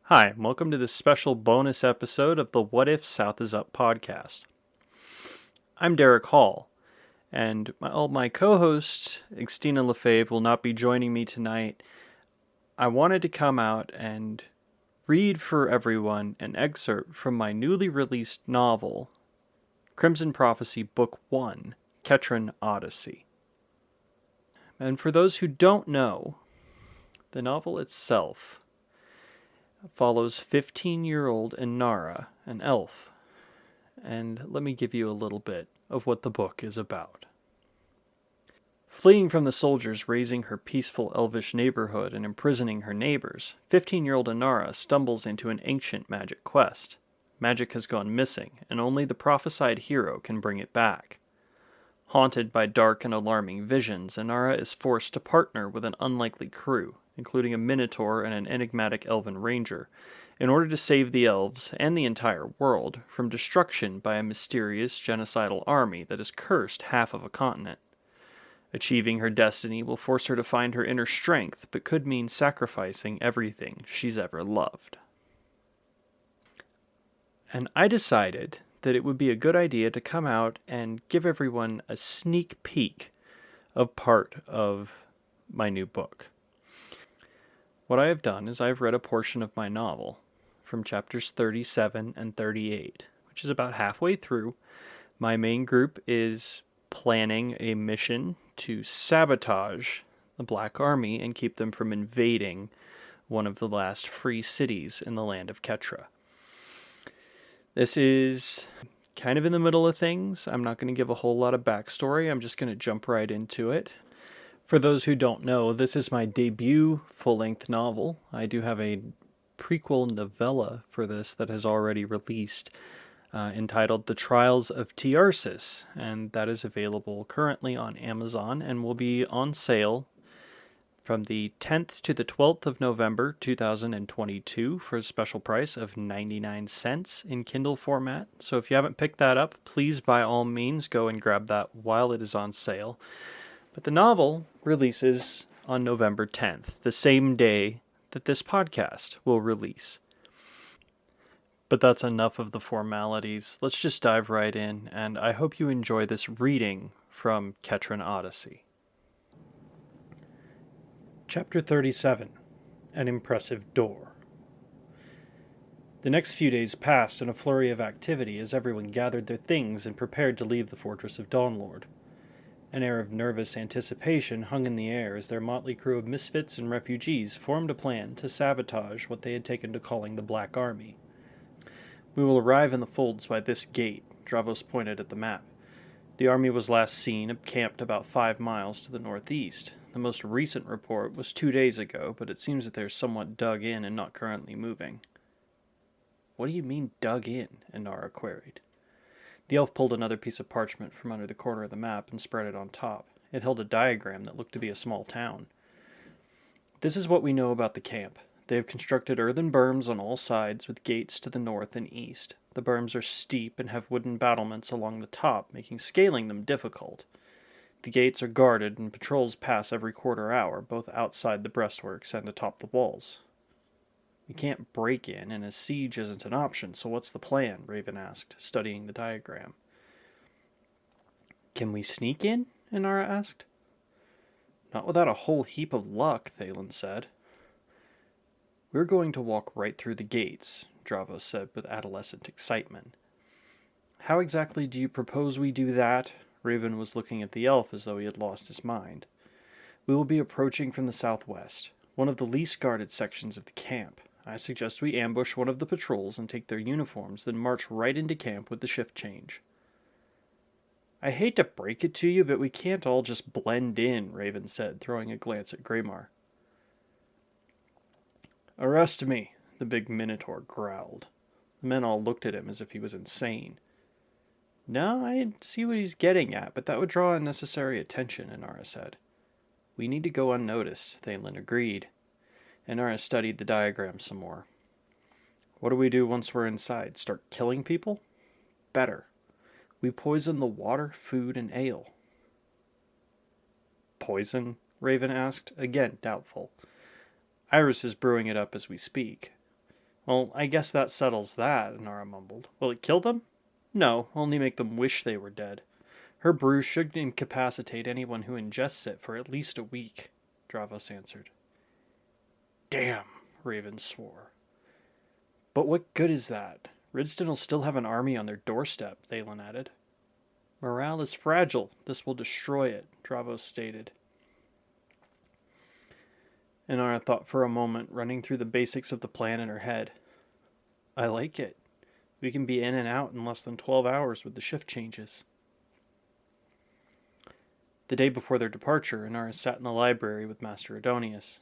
Hi, and welcome to this special bonus episode of the What If South is Up podcast. I'm Derrick Hall, and my co-host, Xtina Lefebvre, will not be joining me tonight. I wanted to come out and read for everyone an excerpt from my newly released novel, Crimson Prophecy Book 1, Qetran Odyssey. And for those who don't know, the novel itself follows 15-year-old Inara, an elf. And let me give you a little bit of what the book is about. Fleeing from the soldiers razing her peaceful elvish neighborhood and imprisoning her neighbors, 15-year-old Inara stumbles into an ancient magic quest. Magic has gone missing, and only the prophesied hero can bring it back. Haunted by dark and alarming visions, Inara is forced to partner with an unlikely crew, including a minotaur and an enigmatic elven ranger, in order to save the elves and the entire world from destruction by a mysterious genocidal army that has cursed half of a continent. Achieving her destiny will force her to find her inner strength, but could mean sacrificing everything she's ever loved. And I decided that it would be a good idea to come out and give everyone a sneak peek of part of my new book. What I have done is I've read a portion of my novel from chapters 37 and 38, which is about halfway through. My main group is planning a mission to sabotage the Black Army and keep them from invading one of the last free cities in the land of Qetra. This is kind of in the middle of things. I'm not going to give a whole lot of backstory. I'm just going to jump right into it. For those who don't know, this is my debut full-length novel. I do have a prequel novella for this that has already released, entitled The Trials of Tiarsis, and that is available currently on Amazon and will be on sale from the 10th to the 12th of November 2022 for a special price of 99 cents in Kindle format. So if you haven't picked that up, please by all means go and grab that while it is on sale. But the novel releases on November 10th, the same day that this podcast will release. But that's enough of the formalities. Let's just dive right in, and I hope you enjoy this reading from Qetran Odyssey. Chapter 37, An Impressive Door. The next few days passed in a flurry of activity as everyone gathered their things and prepared to leave the fortress of Dawnlord. An air of nervous anticipation hung in the air as their motley crew of misfits and refugees formed a plan to sabotage what they had taken to calling the Black Army. "We will arrive in the folds by this gate," Dravos pointed at the map. The army was last seen camped about 5 miles to the northeast. The most recent report was 2 days ago, but it seems that they're somewhat dug in and not currently moving. "What do you mean, dug in?" Inara queried. The elf pulled another piece of parchment from under the corner of the map and spread it on top. It held a diagram that looked to be a small town. "This is what we know about the camp. They have constructed earthen berms on all sides with gates to the north and east. The berms are steep and have wooden battlements along the top, making scaling them difficult. The gates are guarded and patrols pass every quarter hour, both outside the breastworks and atop the walls." "We can't break in, and a siege isn't an option, so what's the plan?" Raven asked, studying the diagram. "Can we sneak in?" Inara asked. "Not without a whole heap of luck," Thalen said. "We're going to walk right through the gates," Dravos said with adolescent excitement. "How exactly do you propose we do that?" Raven was looking at the elf as though he had lost his mind. "We will be approaching from the southwest, one of the least guarded sections of the camp. I suggest we ambush one of the patrols and take their uniforms, then march right into camp with the shift change." "I hate to break it to you, but we can't all just blend in," Raven said, throwing a glance at Greymar. "Arrest me," the big minotaur growled. The men all looked at him as if he was insane. "No, I see what he's getting at, but that would draw unnecessary attention," Inara said. "We need to go unnoticed," Thalen agreed. Inara studied the diagram some more. "What do we do once we're inside? Start killing people?" "Better. We poison the water, food, and ale." "Poison?" Raven asked, again doubtful. "Iris is brewing it up as we speak." Well, I guess that settles that, Inara mumbled. Will it kill them? No, only make them wish they were dead. Her brew should incapacitate anyone who ingests it for at least a week, Dravos answered. Damn, Raven swore. But what good is that? Ridston will still have an army on their doorstep, Thalen added. Morale is fragile. This will destroy it, Dravos stated. Inara thought for a moment, running through the basics of the plan in her head. I like it. We can be in and out in less than 12 hours with the shift changes. The day before their departure, Inara sat in the library with Master Adonius.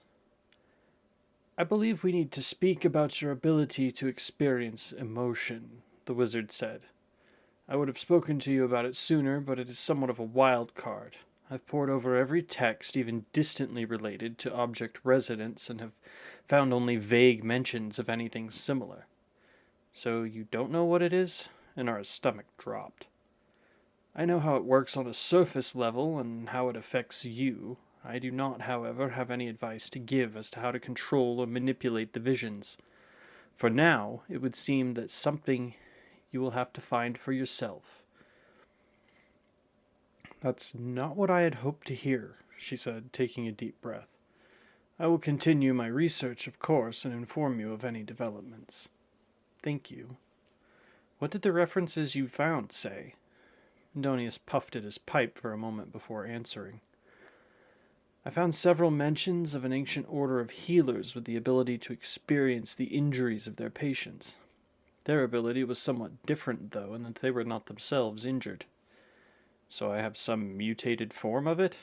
I believe we need to speak about your ability to experience emotion, the wizard said. I would have spoken to you about it sooner, but it is somewhat of a wild card. I've pored over every text, even distantly related to object resonance, and have found only vague mentions of anything similar. So you don't know what it is? Inara's stomach dropped. I know how it works on a surface level and how it affects you. I do not, however, have any advice to give as to how to control or manipulate the visions. For now, it would seem that something you will have to find for yourself. That's not what I had hoped to hear, she said, taking a deep breath. I will continue my research, of course, and inform you of any developments. Thank you. What did the references you found say? Adonius puffed at his pipe for a moment before answering. I found several mentions of an ancient order of healers with the ability to experience the injuries of their patients. Their ability was somewhat different, though, in that they were not themselves injured. So I have some mutated form of it?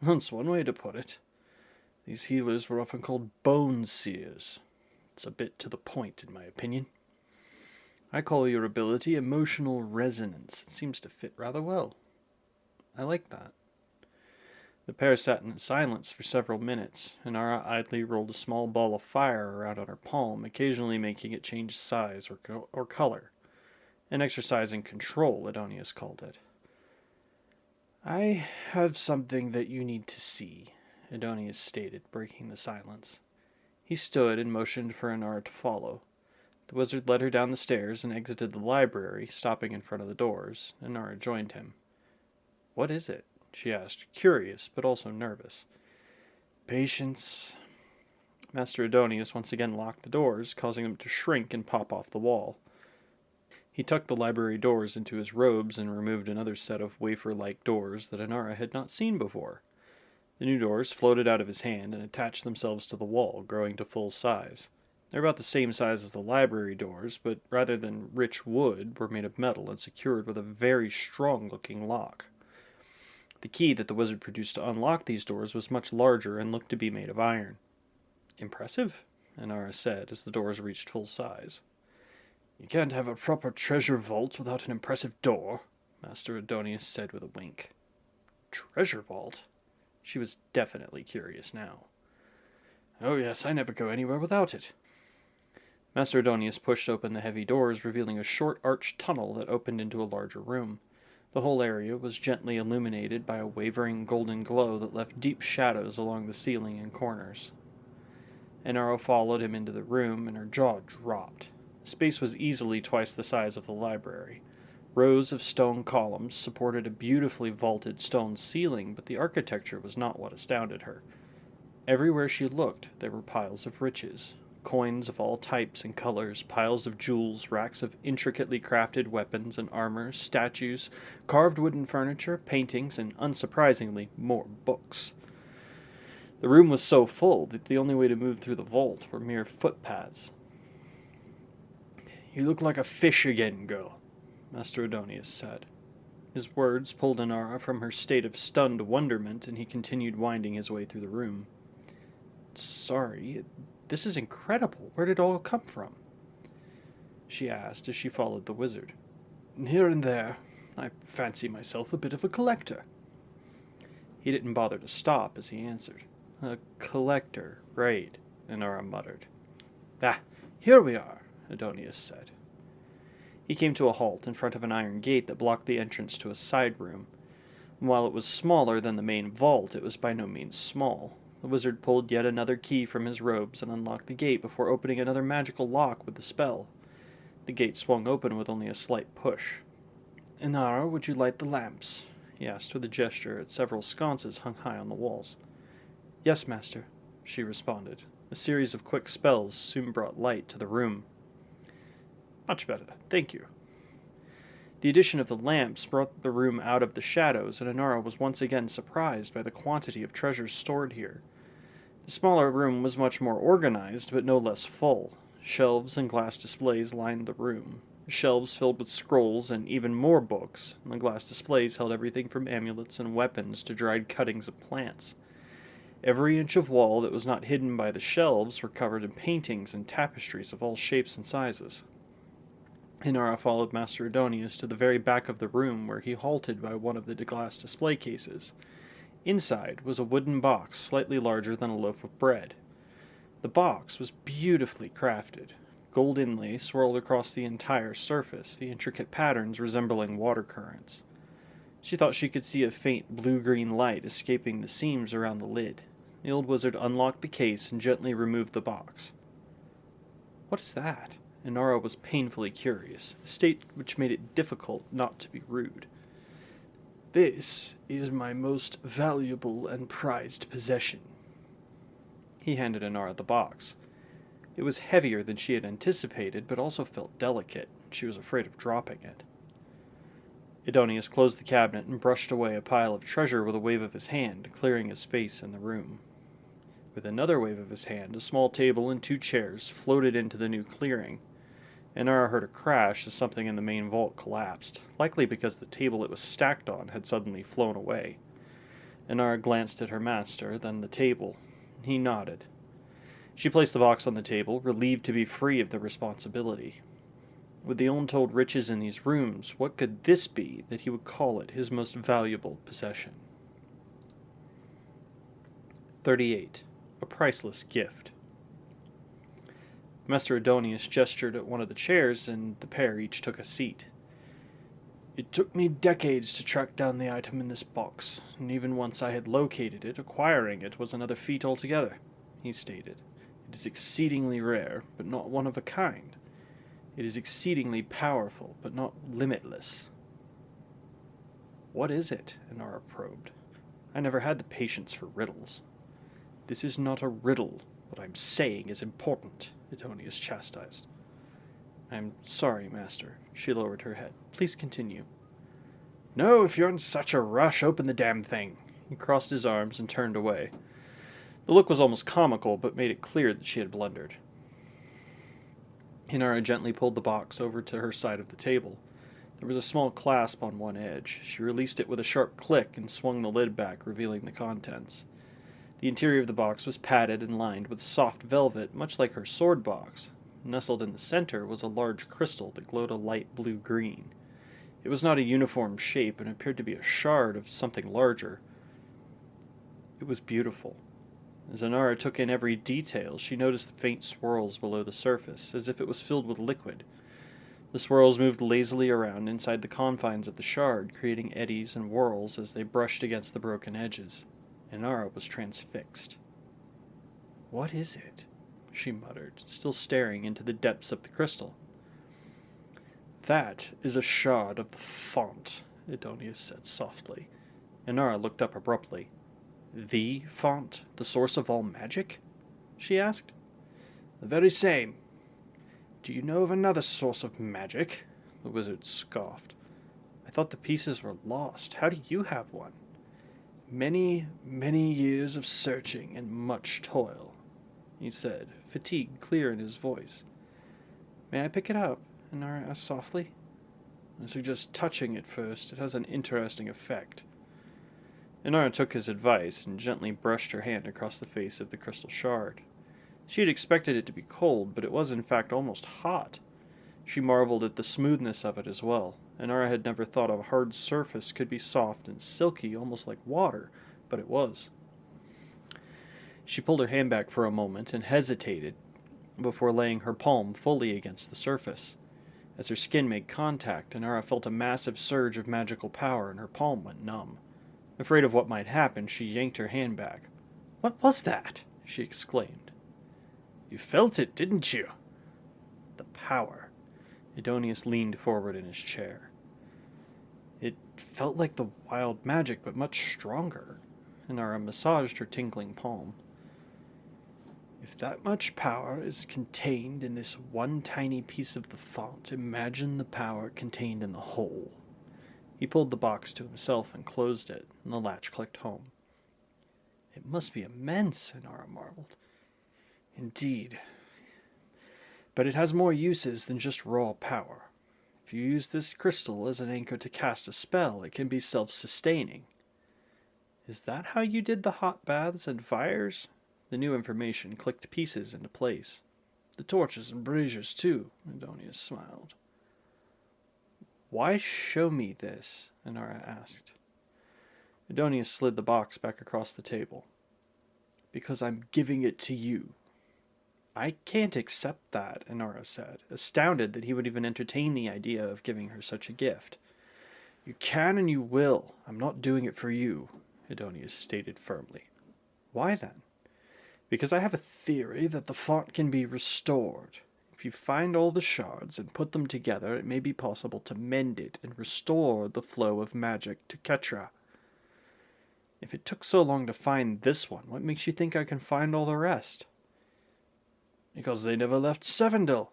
That's one way to put it. These healers were often called bone seers. It's a bit to the point, in my opinion. I call your ability emotional resonance. It seems to fit rather well. I like that. The pair sat in silence for several minutes. Inara idly rolled a small ball of fire around on her palm, occasionally making it change size or color. An exercise in control, Adonius called it. I have something that you need to see, Adonius stated, breaking the silence. He stood and motioned for Inara to follow. The wizard led her down the stairs and exited the library, stopping in front of the doors. Inara joined him. What is it? She asked, curious, but also nervous. Patience. Master Adonius once again locked the doors, causing them to shrink and pop off the wall. He tucked the library doors into his robes and removed another set of wafer-like doors that Inara had not seen before. The new doors floated out of his hand and attached themselves to the wall, growing to full size. They're about the same size as the library doors, but rather than rich wood, were made of metal and secured with a very strong-looking lock. The key that the wizard produced to unlock these doors was much larger and looked to be made of iron. Impressive, Inara said as the doors reached full size. You can't have a proper treasure vault without an impressive door, Master Adonius said with a wink. Treasure vault? She was definitely curious now. Oh yes, I never go anywhere without it. Master Adonius pushed open the heavy doors, revealing a short arched tunnel that opened into a larger room. The whole area was gently illuminated by a wavering golden glow that left deep shadows along the ceiling and corners. Inara followed him into the room, and her jaw dropped. The space was easily twice the size of the library. Rows of stone columns supported a beautifully vaulted stone ceiling, but the architecture was not what astounded her. Everywhere she looked, there were piles of riches. Coins of all types and colors, piles of jewels, racks of intricately crafted weapons and armor, statues, carved wooden furniture, paintings, and, unsurprisingly, more books. The room was so full that the only way to move through the vault were mere footpaths. You look like a fish again, girl, Master Adonius said. His words pulled Inara from her state of stunned wonderment, and he continued winding his way through the room. Sorry, this is incredible. Where did it all come from? She asked as she followed the wizard. Here and there. I fancy myself a bit of a collector. He didn't bother to stop as he answered. A collector, right, Inara muttered. Ah, here we are, Adonius said. He came to a halt in front of an iron gate that blocked the entrance to a side room. While it was smaller than the main vault, it was by no means small. The wizard pulled yet another key from his robes and unlocked the gate before opening another magical lock with the spell. The gate swung open with only a slight push. "Inara, would you light the lamps?" he asked with a gesture at several sconces hung high on the walls. "Yes, master," she responded. A series of quick spells soon brought light to the room. "Much better, thank you." The addition of the lamps brought the room out of the shadows, and Inara was once again surprised by the quantity of treasures stored here. The smaller room was much more organized, but no less full. Shelves and glass displays lined the room. Shelves filled with scrolls and even more books, and the glass displays held everything from amulets and weapons to dried cuttings of plants. Every inch of wall that was not hidden by the shelves were covered in paintings and tapestries of all shapes and sizes. Inara followed Master Adonius to the very back of the room, where he halted by one of the glass display cases. Inside was a wooden box slightly larger than a loaf of bread. The box was beautifully crafted. Gold inlay swirled across the entire surface, the intricate patterns resembling water currents. She thought she could see a faint blue-green light escaping the seams around the lid. The old wizard unlocked the case and gently removed the box. "What is that?" Inara was painfully curious, a state which made it difficult not to be rude. "This is my most valuable and prized possession." He handed Inara the box. It was heavier than she had anticipated, but also felt delicate. She was afraid of dropping it. Adonius closed the cabinet and brushed away a pile of treasure with a wave of his hand, clearing a space in the room. With another wave of his hand, a small table and 2 chairs floated into the new clearing. Inara heard a crash as something in the main vault collapsed, likely because the table it was stacked on had suddenly flown away. Inara glanced at her master, then the table. He nodded. She placed the box on the table, relieved to be free of the responsibility. With the untold riches in these rooms, what could this be that he would call it his most valuable possession? 38. A priceless gift. Master Adonius gestured at one of the chairs, and the pair each took a seat. "It took me decades to track down the item in this box, and even once I had located it, acquiring it was another feat altogether," he stated. "It is exceedingly rare, but not one of a kind. It is exceedingly powerful, but not limitless." "What is it?" Inara probed. "I never had the patience for riddles." "This is not a riddle. What I'm saying is important," Adonius chastised. "I'm sorry, master." She lowered her head. "Please continue." "No, if you're in such a rush, open the damn thing." He crossed his arms and turned away. The look was almost comical, but made it clear that she had blundered. Inara gently pulled the box over to her side of the table. There was a small clasp on one edge. She released it with a sharp click and swung the lid back, revealing the contents. The interior of the box was padded and lined with soft velvet, much like her sword box. Nestled in the center was a large crystal that glowed a light blue-green. It was not a uniform shape and appeared to be a shard of something larger. It was beautiful. As Inara took in every detail, she noticed the faint swirls below the surface, as if it was filled with liquid. The swirls moved lazily around inside the confines of the shard, creating eddies and whirls as they brushed against the broken edges. Inara was transfixed. "What is it?" she muttered, still staring into the depths of the crystal. "That is a shard of the font," Adonius said softly. Inara looked up abruptly. "The font? The source of all magic?" she asked. "The very same." "Do you know of another source of magic?" The wizard scoffed. "I thought the pieces were lost. How do you have one?" "Many, many years of searching and much toil," he said, fatigue clear in his voice. "May I pick it up?" Inara asked softly. "I suggest touching it first. It has an interesting effect." Inara took his advice and gently brushed her hand across the face of the crystal shard. She had expected it to be cold, but it was in fact almost hot. She marveled at the smoothness of it as well. Inara had never thought a hard surface could be soft and silky, almost like water, but it was. She pulled her hand back for a moment and hesitated before laying her palm fully against the surface. As her skin made contact, Inara felt a massive surge of magical power and her palm went numb. Afraid of what might happen, she yanked her hand back. What was that? She exclaimed. You felt it, didn't you? The power. Edonius leaned forward in his chair. It felt like the wild magic, but much stronger. Inara massaged her tingling palm. If that much power is contained in this one tiny piece of the font, imagine the power contained in the whole. He pulled the box to himself and closed it, and the latch clicked home. It must be immense, Inara marveled. Indeed. But it has more uses than just raw power. If you use this crystal as an anchor to cast a spell, it can be self-sustaining. Is that how you did the hot baths and fires? The new information clicked pieces into place. The torches and braziers, too, Edonius smiled. Why show me this? Inara asked. Edonius slid the box back across the table. Because I'm giving it to you. I can't accept that, Inara said, astounded that he would even entertain the idea of giving her such a gift. You can and you will. I'm not doing it for you, Edonius stated firmly. Why then? Because I have a theory that the font can be restored. If you find all the shards and put them together, it may be possible to mend it and restore the flow of magic to Qetran. If it took so long to find this one, what makes you think I can find all the rest? Because they never left Sevendil.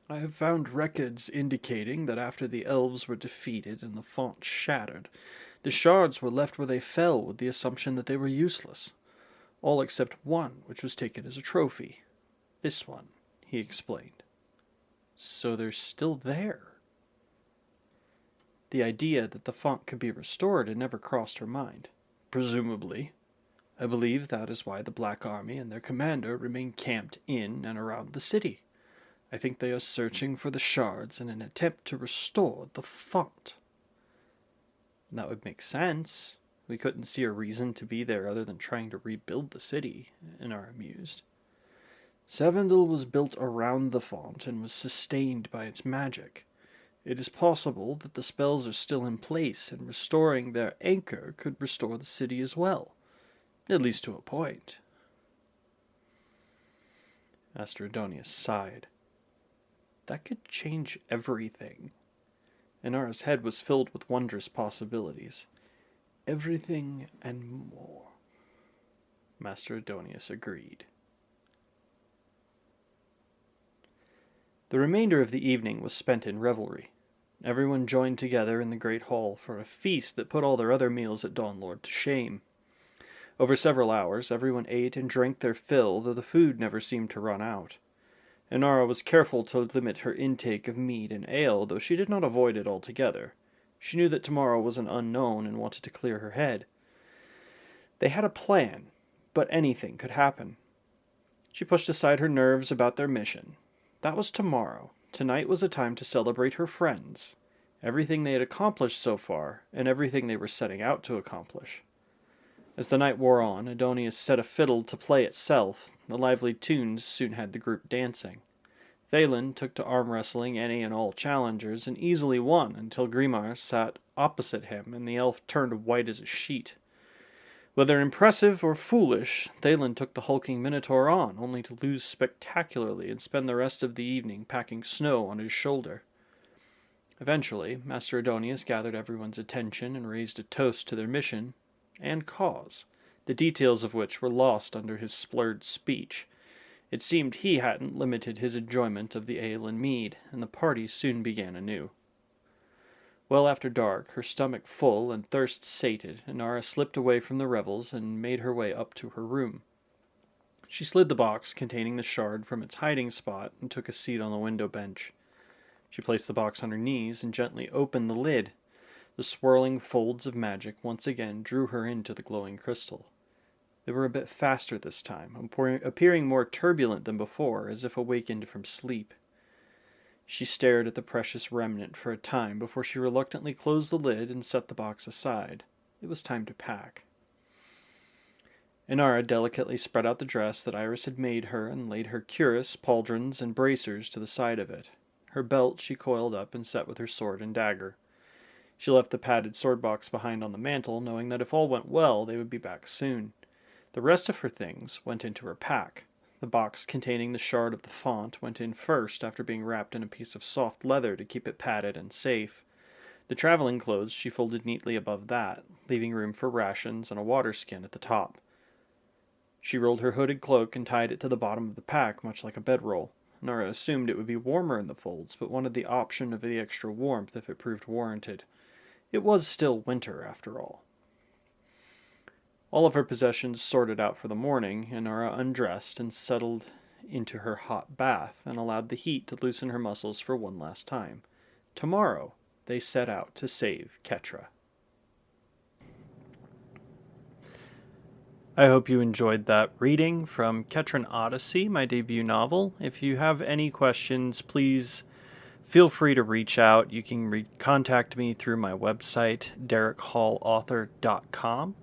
I have found records indicating that after the elves were defeated and the font shattered, the shards were left where they fell with the assumption that they were useless. All except one, which was taken as a trophy. This one, he explained. So they're still there. The idea that the font could be restored had never crossed her mind. Presumably. I believe that is why the Black Army and their commander remain camped in and around the city. I think they are searching for the shards in an attempt to restore the font. That would make sense. We couldn't see a reason to be there other than trying to rebuild the city, Inara mused. Sevendil was built around the font and was sustained by its magic. It is possible that the spells are still in place, and restoring their anchor could restore the city as well. At least to a point. Master Edonius sighed. That could change everything. Inara's head was filled with wondrous possibilities. Everything and more. Master Edonius agreed. The remainder of the evening was spent in revelry. Everyone joined together in the great hall for a feast that put all their other meals at Dawnlord to shame. Over several hours, everyone ate and drank their fill, though the food never seemed to run out. Inara was careful to limit her intake of mead and ale, though she did not avoid it altogether. She knew that tomorrow was an unknown and wanted to clear her head. They had a plan, but anything could happen. She pushed aside her nerves about their mission. That was tomorrow. Tonight was a time to celebrate her friends, everything they had accomplished so far, and everything they were setting out to accomplish. As the night wore on, Edonius set a fiddle to play itself. The lively tunes soon had the group dancing. Thalen took to arm wrestling any and all challengers, and easily won until Grimar sat opposite him, and the elf turned white as a sheet. Whether impressive or foolish, Thalen took the hulking Minotaur on, only to lose spectacularly and spend the rest of the evening packing snow on his shoulder. Eventually, Master Edonius gathered everyone's attention and raised a toast to their mission and cause, the details of which were lost under his slurred speech. It seemed he hadn't limited his enjoyment of the ale and mead, and the party soon began anew. Well after dark, her stomach full and thirst sated, Inara slipped away from the revels and made her way up to her room. She slid the box containing the shard from its hiding spot and took a seat on the window bench. She placed the box on her knees and gently opened the lid. The swirling folds of magic once again drew her into the glowing crystal. They were a bit faster this time, appearing more turbulent than before, as if awakened from sleep. She stared at the precious remnant for a time before she reluctantly closed the lid and set the box aside. It was time to pack. Inara delicately spread out the dress that Iris had made her and laid her cuirass, pauldrons, and bracers to the side of it. Her belt she coiled up and set with her sword and dagger. She left the padded sword box behind on the mantel, knowing that if all went well, they would be back soon. The rest of her things went into her pack. The box containing the shard of the font went in first after being wrapped in a piece of soft leather to keep it padded and safe. The traveling clothes she folded neatly above that, leaving room for rations and a water skin at the top. She rolled her hooded cloak and tied it to the bottom of the pack, much like a bedroll. Nora assumed it would be warmer in the folds, but wanted the option of the extra warmth if it proved warranted. It was still winter, after all. All of her possessions sorted out for the morning, and Nora undressed and settled into her hot bath and allowed the heat to loosen her muscles for one last time. Tomorrow, they set out to save Qetra. I hope you enjoyed that reading from Qetran Odyssey, my debut novel. If you have any questions, please feel free to reach out. You can contact me through my website, derrickHallauthor.com.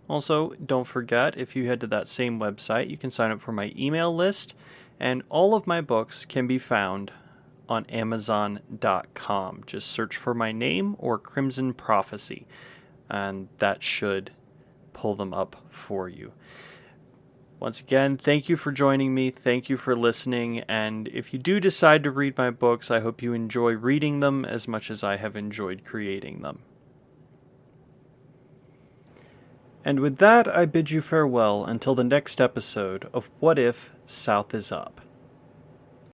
Also, don't forget, if you head to that same website, you can sign up for my email list, and all of my books can be found on Amazon.com. Just search for my name or Crimson Prophecy, and that should pull them up for you. Once again, thank you for joining me, thank you for listening, and if you do decide to read my books, I hope you enjoy reading them as much as I have enjoyed creating them. And with that, I bid you farewell until the next episode of What If South is Up.